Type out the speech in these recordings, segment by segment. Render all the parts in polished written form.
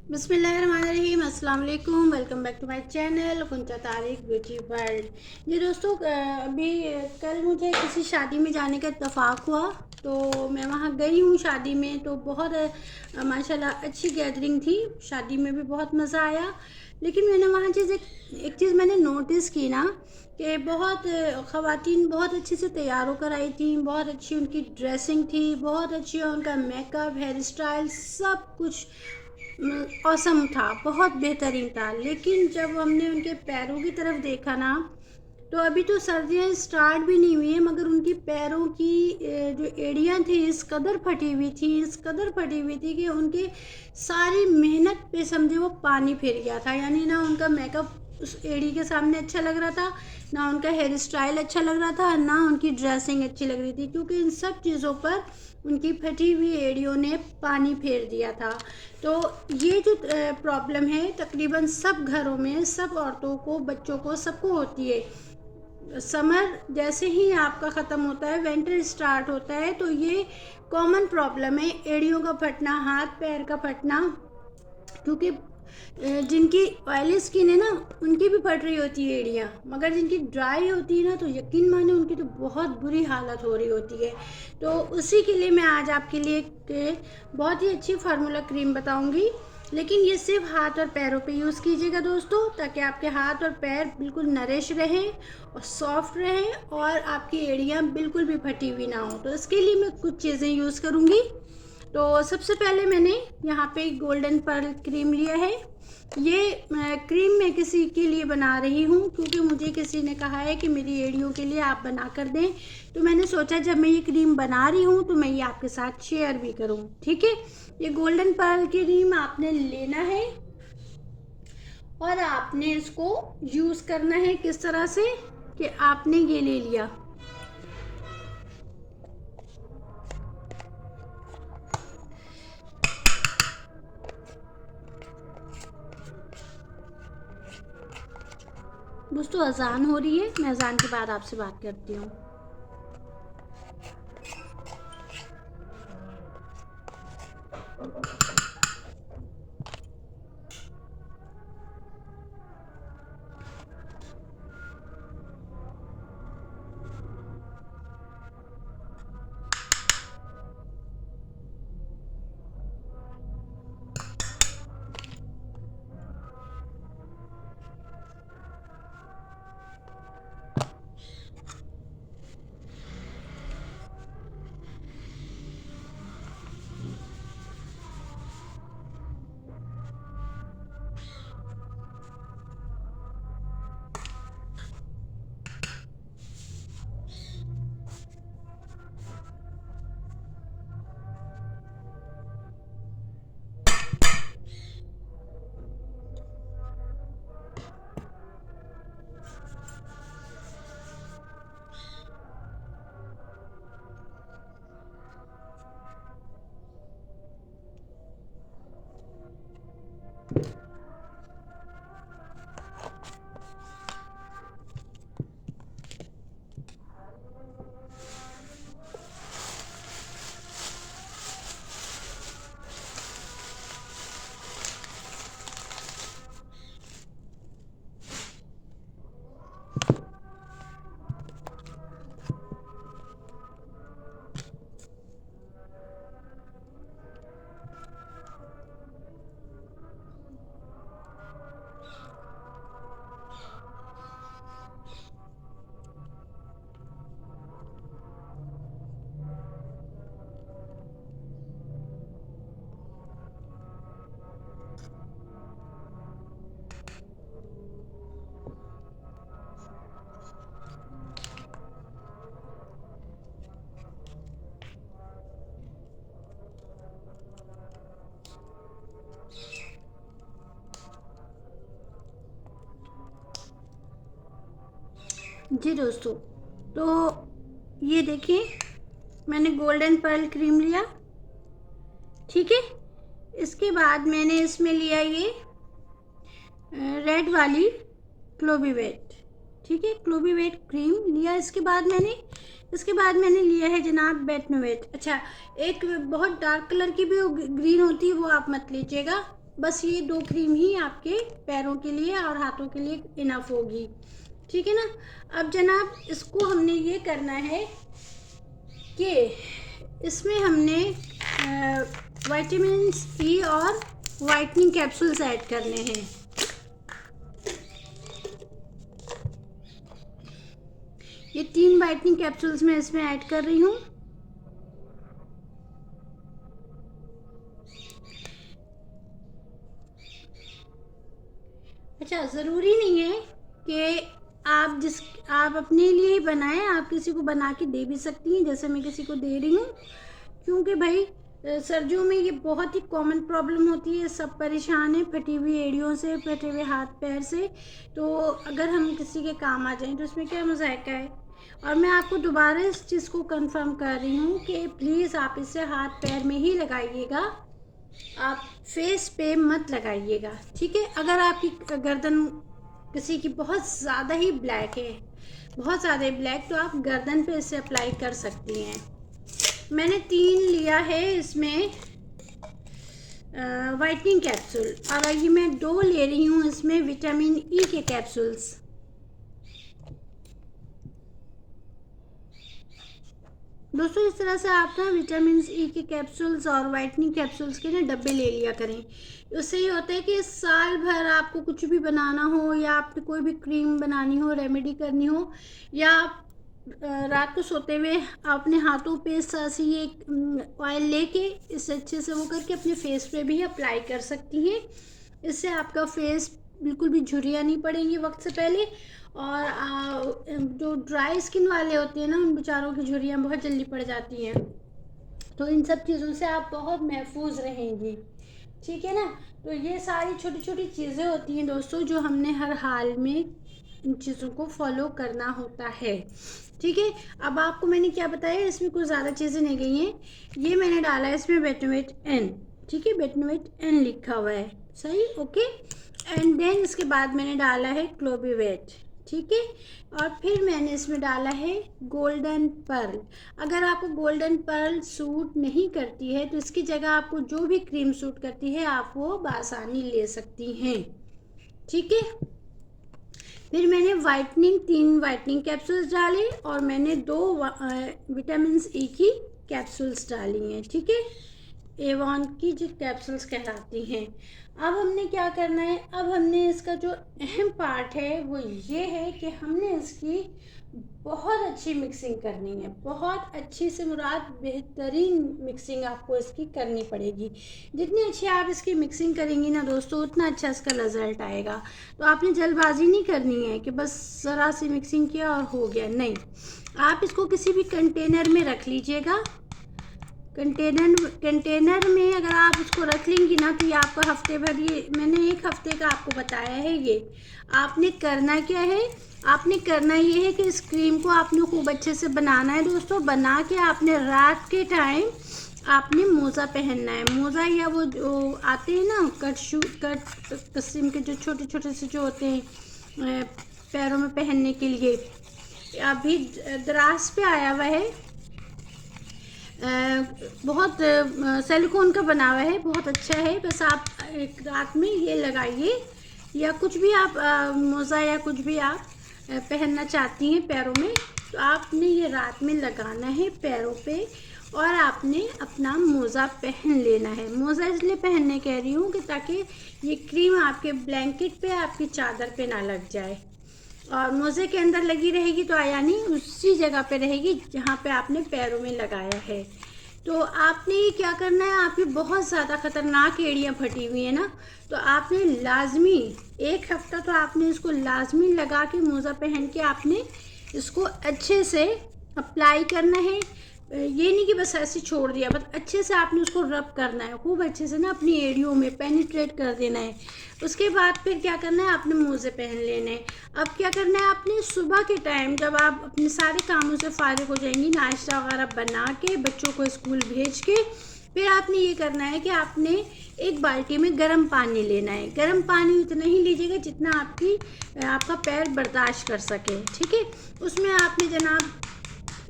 बिस्मिल्लाहिर्रहमानिर्रहीम, अस्सलाम वालेकुम। Welcome back to my channel Kuncha Tariq beauty world. जी दोस्तों, अभी कल मुझे किसी शादी में जाने का इत्तेफाक हुआ, तो मैं वहाँ गई हूँ शादी में। तो बहुत माशाल्लाह अच्छी गैदरिंग थी, शादी में भी बहुत मज़ा आया। लेकिन मैंने वहाँ एक चीज़ मैंने नोटिस की ना, कि बहुत ख़वातीन बहुत अच्छे से तैयार होकर आई थी, बहुत अच्छी उनकी ड्रेसिंग थी, बहुत अच्छी उनका मेकअप, हेयर स्टाइल, सब कुछ औसम था, बहुत बेहतरीन था। लेकिन जब हमने उनके पैरों की तरफ देखा ना, तो अभी तो सर्दियाँ स्टार्ट भी नहीं हुई हैं, मगर उनकी पैरों की जो एड़ियाँ थी इस कदर फटी हुई थी, इस कदर फटी हुई थी कि उनकी सारी मेहनत पे समझे वो पानी फिर गया था। यानी ना उनका मेकअप उस एड़ी के सामने अच्छा लग रहा था, ना उनका हेयर स्टाइल अच्छा लग रहा था, ना उनकी ड्रेसिंग अच्छी लग रही थी, क्योंकि इन सब चीज़ों पर उनकी फटी हुई एड़ियों ने पानी फेर दिया था। तो ये जो प्रॉब्लम है तकरीबन सब घरों में, सब औरतों को, बच्चों को, सबको होती है। समर जैसे ही आपका ख़त्म होता है, विंटर स्टार्ट होता है, तो ये कॉमन प्रॉब्लम है, एड़ियों का फटना, हाथ पैर का फटना। क्योंकि जिनकी ऑयली स्किन है ना, उनकी भी फट रही होती है एड़ियाँ, मगर जिनकी ड्राई होती है ना, तो यकीन माने उनकी तो बहुत बुरी हालत हो रही होती है। तो उसी के लिए मैं आज आपके लिए एक बहुत ही अच्छी फार्मूला क्रीम बताऊंगी। लेकिन ये सिर्फ हाथ और पैरों पे यूज़ कीजिएगा दोस्तों, ताकि आपके हाथ और पैर बिल्कुल नरिश रहें और सॉफ्ट रहें, और आपकी एड़ियाँ बिल्कुल भी फटी हुई ना हो। तो इसके लिए मैं कुछ चीज़ें यूज़ करूँगी। तो सबसे पहले मैंने यहाँ पे गोल्डन पर्ल क्रीम लिया है। ये क्रीम मैं किसी के लिए बना रही हूँ, क्योंकि मुझे किसी ने कहा है कि मेरी एड़ियों के लिए आप बना कर दें। तो मैंने सोचा जब मैं ये क्रीम बना रही हूँ तो मैं ये आपके साथ शेयर भी करूँ। ठीक है, ये गोल्डन पर्ल क्रीम आपने लेना है और आपने इसको यूज़ करना है किस तरह से कि आपने ये ले लिया, दोस्तों अजान हो रही है, मैं अजान के बाद आपसे बात करती हूँ। जी दोस्तों, तो ये देखिए, मैंने गोल्डन पर्ल क्रीम लिया। ठीक है, इसके बाद मैंने इसमें लिया ये रेड वाली क्लोवीवेट। ठीक है, क्लोवीवेट क्रीम लिया। इसके बाद मैंने लिया है जनाब बेटनोवेट। अच्छा, एक बहुत डार्क कलर की भी ग्रीन होती है, वो आप मत लीजिएगा। बस ये 2 क्रीम ही आपके पैरों के लिए और हाथों के लिए इनफ होगी, ठीक है ना। अब जनाब इसको हमने ये करना है कि इसमें हमने विटामिन ई और वाइटनिंग कैप्सूल्स ऐड करने हैं। ये 3 वाइटनिंग कैप्सूल्स मैं इसमें ऐड कर रही हूँ। अच्छा, ज़रूरी नहीं है कि आप अपने लिए ही बनाएं, आप किसी को बना के दे भी सकती हैं, जैसे मैं किसी को दे रही हूँ। क्योंकि भाई सर्दियों में ये बहुत ही कॉमन प्रॉब्लम होती है, सब परेशान हैं फटी हुई एड़ियों से, फटे हुए हाथ पैर से। तो अगर हम किसी के काम आ जाएं तो इसमें क्या मज़ाक़ है। और मैं आपको दोबारा इस चीज़ को कंफर्म कर रही हूँ कि प्लीज़ आप इसे हाथ पैर में ही लगाइएगा, आप फेस पे मत लगाइएगा, ठीक है। अगर आपकी गर्दन किसी की बहुत ज़्यादा ही ब्लैक है, बहुत ज़्यादा ब्लैक, तो आप गर्दन पे इसे अप्लाई कर सकती हैं। मैंने 3 लिया है इसमें वाइटनिंग कैप्सूल, और ये मैं 2 ले रही हूँ इसमें विटामिन ई के कैप्सूल्स। दोस्तों इस तरह से आप ना विटामिन ई के कैप्सूल्स और वाइटनिंग कैप्सूल्स के ना डब्बे ले लिया करें। उससे ये होता है कि साल भर आपको कुछ भी बनाना हो, या आपको कोई भी क्रीम बनानी हो, रेमेडी करनी हो, या आप रात को सोते हुए अपने हाथों पे से ये ऑयल लेके इसे अच्छे से वो करके अपने फेस पे भी अप्लाई कर सकती हैं। इससे आपका फेस बिल्कुल भी झुर्रियाँ नहीं पड़ेंगी वक्त से पहले। और जो ड्राई स्किन वाले होते हैं ना, उन बेचारों की झुर्रियाँ बहुत जल्दी पड़ जाती हैं। तो इन सब चीज़ों से आप बहुत महफूज रहेंगी, ठीक है ना। तो ये सारी छोटी छोटी चीज़ें होती हैं दोस्तों, जो हमने हर हाल में इन चीज़ों को फॉलो करना होता है, ठीक है। अब आपको मैंने क्या बताया, इसमें कुछ ज़्यादा चीज़ें नहीं गई हैं। ये मैंने डाला है इसमें बेटनोवेट एन, ठीक है, बेटनोवेट एन लिखा हुआ है, सही, ओके। एंड देन इसके बाद मैंने डाला है क्लोबिवेट, ठीक है। और फिर मैंने इसमें डाला है गोल्डन पर्ल। अगर आपको गोल्डन पर्ल सूट नहीं करती है तो इसकी जगह आपको जो भी क्रीम सूट करती है आप वो बआसानी ले सकती हैं, ठीक है। फिर मैंने वाइटनिंग 3 वाइटनिंग कैप्सूल्स डाले, और मैंने 2 विटामिन ई की कैप्सूल्स डाली हैं, ठीक है, एवॉन की जो कैप्सूल्स कहलाती हैं। अब हमने क्या करना है, अब हमने इसका जो अहम पार्ट है वो ये है कि हमने इसकी बहुत अच्छी मिक्सिंग करनी है, बहुत अच्छी से मुराद बेहतरीन मिक्सिंग आपको इसकी करनी पड़ेगी। जितनी अच्छी आप इसकी मिक्सिंग करेंगी ना दोस्तों, उतना अच्छा इसका रिज़ल्ट आएगा। तो आपने जल्दबाजी नहीं करनी है कि बस ज़रा सी मिक्सिंग किया और हो गया, नहीं। आप इसको किसी भी कंटेनर में रख लीजिएगा। कंटेनर में अगर आप इसको रख लेंगी ना तो ये आपका हफ्ते भर, ये मैंने 1 हफ्ते का आपको बताया है। ये आपने करना क्या है, आपने करना ये है कि इस क्रीम को आपने खूब अच्छे से बनाना है दोस्तों। बना के आपने रात के टाइम आपने मोज़ा पहनना है। मोज़ा या वो जो आते हैं ना कट किस्म के, जो छोटे छोटे से जो होते हैं पैरों में पहनने के लिए। अभी दराज पे आया हुआ है, बहुत सिलिकॉन का बना हुआ है, बहुत अच्छा है। बस आप एक रात में ये लगाइए, या कुछ भी आप मोज़ा या कुछ भी आप पहनना चाहती हैं पैरों में, तो आपने ये रात में लगाना है पैरों पे, और आपने अपना मोज़ा पहन लेना है। मोज़ा इसलिए पहनने कह रही हूँ कि ताकि ये क्रीम आपके ब्लैंकेट पे, आपकी चादर पे ना लग जाए, और मोज़े के अंदर लगी रहेगी तो यानी उसी जगह पे रहेगी जहाँ पे आपने पैरों में लगाया है। तो आपने ये क्या करना है, आपकी बहुत ज़्यादा ख़तरनाक एड़ियाँ फटी हुई हैं ना, तो आपने लाजमी 1 हफ्ता तो आपने इसको लाजमी लगा के मोज़ा पहन के आपने इसको अच्छे से अप्लाई करना है। ये नहीं कि बस ऐसे छोड़ दिया, बस अच्छे से आपने उसको रब करना है, खूब अच्छे से ना अपनी एड़ियों में पेनिट्रेट कर देना है। उसके बाद फिर क्या करना है, आपने मोज़े पहन लेने हैं। अब क्या करना है, आपने सुबह के टाइम जब आप अपने सारे कामों से फारिग हो जाएंगी, नाश्ता वगैरह बना के बच्चों को स्कूल भेज के, फिर आपने ये करना है कि आपने एक बाल्टी में गर्म पानी लेना है। गर्म पानी उतना ही लीजिएगा जितना आपका पैर बर्दाश्त कर सके, ठीक है। उसमें आपने जनाब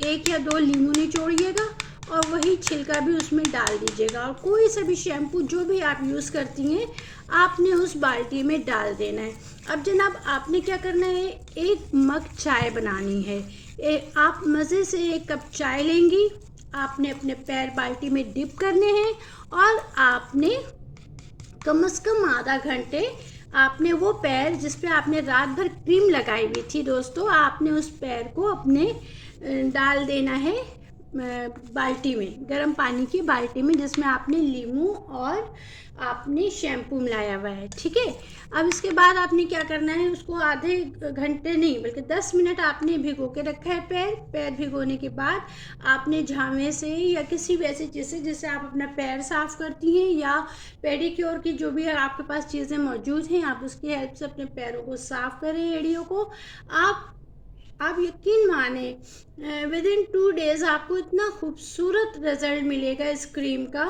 1 या 2 लीमू निचोड़िएगा, और वही छिलका भी उसमें डाल दीजिएगा। और कोई सा भी शैम्पू जो भी आप यूज़ करती हैं आपने उस बाल्टी में डाल देना है। अब जनाब आपने क्या करना है, एक मग चाय बनानी है। आप मज़े से 1 कप चाय लेंगी, आपने अपने पैर बाल्टी में डिप करने हैं और आपने कम से कम आधा घंटे आपने वो पैर जिस पे आपने रात भर क्रीम लगाई हुई थी दोस्तों, आपने उस पैर को अपने डाल देना है बाल्टी में, गर्म पानी की बाल्टी में जिसमें आपने लीमू और आपने शैम्पू मिलाया हुआ है। ठीक है, अब इसके बाद आपने क्या करना है, उसको आधे घंटे नहीं बल्कि 10 मिनट आपने भिगो के रखा है। पैर भिगोने के बाद आपने झावे से या किसी भी ऐसी चीज़ से जिससे आप अपना पैर साफ़ करती हैं या पेडिक्योर की जो भी आपके पास चीज़ें मौजूद हैं आप उसकी हेल्प से अपने पैरों को साफ़ करें, एड़ियों को। आप यकीन माने विद इन 2 डेज़ आपको इतना खूबसूरत रिज़ल्ट मिलेगा इस क्रीम का।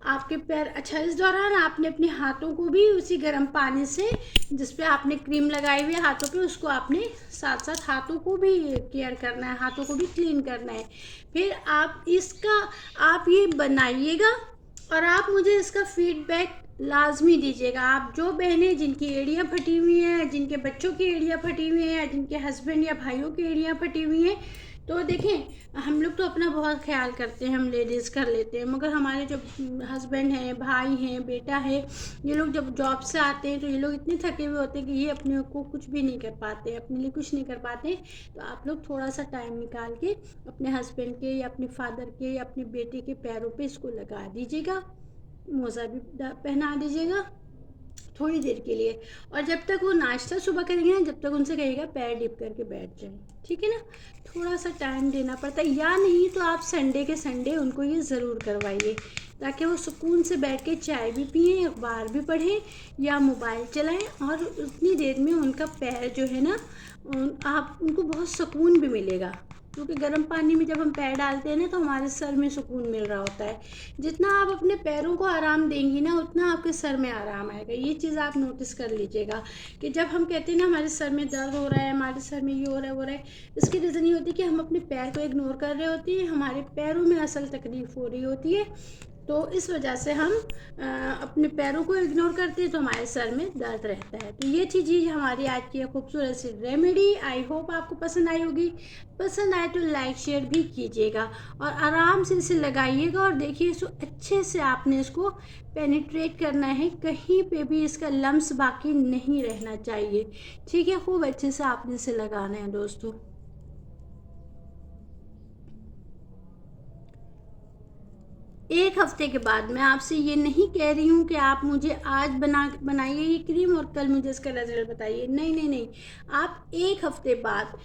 आपके पैर अच्छा, इस दौरान आपने अपने हाथों को भी उसी गर्म पानी से जिस पे आपने क्रीम लगाई हुई है हाथों पे, उसको आपने साथ साथ हाथों को भी केयर करना है, हाथों को भी क्लीन करना है। फिर आप ये बनाइएगा और आप मुझे इसका फीडबैक लाजमी दीजिएगा। आप जो बहनें जिनकी एड़ियाँ फटी हुई हैं, जिनके बच्चों की एड़ियाँ फटी हुई हैं, जिनके हस्बैंड या भाइयों की एड़ियाँ फटी हुई हैं, तो देखें हम लोग तो अपना बहुत ख्याल करते हैं, हम लेडीज़ कर लेते हैं, मगर हमारे जो हस्बैंड हैं, भाई हैं, बेटा है, ये लोग जब जॉब से आते हैं तो ये लोग इतने थके हुए होते हैं कि ये अपने को कुछ भी नहीं कर पाते, अपने लिए कुछ नहीं कर पाते। तो आप लोग थोड़ा सा टाइम निकाल के अपने हस्बैंड के या अपने फादर के या अपने बेटे के पैरों पे इसको लगा दीजिएगा, मोज़ा भी पहना दीजिएगा थोड़ी देर के लिए। और जब तक वो नाश्ता सुबह करेंगे ना, जब तक उनसे कहिएगा पैर डिप करके बैठ जाएं। ठीक है ना, थोड़ा सा टाइम देना पड़ता है, या नहीं तो आप संडे के संडे उनको ये ज़रूर करवाइए ताकि वो सुकून से बैठ के चाय भी पिएँ, अखबार भी पढ़ें या मोबाइल चलाएं। और उतनी देर में उनका पैर जो है ना, आप उनको बहुत सुकून भी मिलेगा, क्योंकि गर्म पानी में जब हम पैर डालते हैं ना तो हमारे सर में सुकून मिल रहा होता है। जितना आप अपने पैरों को आराम देंगी ना उतना आपके सर में आराम आएगा। ये चीज़ आप नोटिस कर लीजिएगा कि जब हम कहते हैं ना हमारे सर में दर्द हो रहा है, हमारे सर में ये हो रहा है वो रहा है, इसकी रीज़न ये होती है कि हम अपने पैर को इग्नोर कर रहे होते हैं, हमारे पैरों में असल तकलीफ़ हो रही होती है। तो इस वजह से हम अपने पैरों को इग्नोर करते हैं तो हमारे सर में दर्द रहता है। तो ये थी चीज़ हमारी आज की खूबसूरत सी रेमेडी। आई होप आपको पसंद आई होगी। पसंद आए तो लाइक शेयर भी कीजिएगा और आराम से इसे लगाइएगा और देखिए इसको अच्छे से आपने इसको पेनिट्रेट करना है, कहीं पे भी इसका लम्स बाकी नहीं रहना चाहिए। ठीक है, खूब अच्छे से आपने इसे लगाना है दोस्तों। 1 हफ्ते के बाद, मैं आपसे ये नहीं कह रही हूँ कि आप मुझे आज बनाइए ये क्रीम और कल मुझे इसका रिजल्ट बताइए, नहीं नहीं नहीं। आप 1 हफ्ते बाद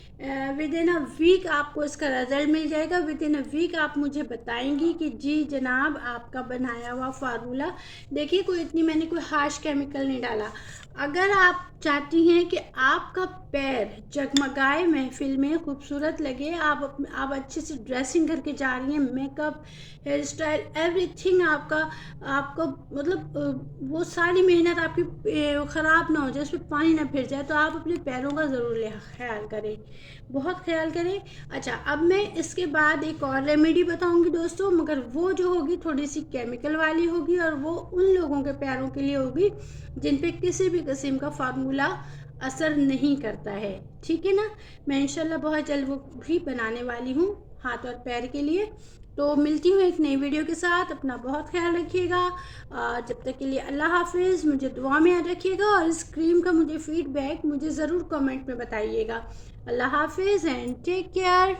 विद इन अ वीक आपको इसका रिजल्ट मिल जाएगा। विद इन अ वीक आप मुझे बताएंगी कि जी जनाब आपका बनाया हुआ फार्मूला, देखिए मैंने कोई हार्श केमिकल नहीं डाला। अगर आप चाहती हैं कि आपका पैर जगमगाए, महफिल में खूबसूरत लगे, आप अच्छे से ड्रेसिंग करके जा रही हैं, मेकअप, हेयर स्टाइल, एवरीथिंग आपका मतलब वो सारी मेहनत आपकी ख़राब ना हो जाए, उसमें पानी ना फिर जाए, तो आप अपने पैरों का ज़रूर ख्याल करें, बहुत ख्याल करें। अच्छा, अब मैं इसके बाद एक और रेमेडी बताऊंगी दोस्तों, मगर वो जो होगी थोड़ी सी केमिकल वाली होगी और वो उन लोगों के पैरों के लिए होगी जिन पे किसी भी किस्म का फार्मूला असर नहीं करता है। ठीक है ना, मैं इंशाल्लाह बहुत जल्द वो भी बनाने वाली हूँ हाथ और पैर के लिए। तो मिलती हूँ एक नई वीडियो के साथ, अपना बहुत ख्याल रखिएगा। जब तक के लिए अल्लाह हाफिज़, मुझे दुआ में याद रखिएगा और इस क्रीम का मुझे फीडबैक मुझे ज़रूर कमेंट में बताइएगा। अल्लाह हाफिज़ एंड टेक केयर।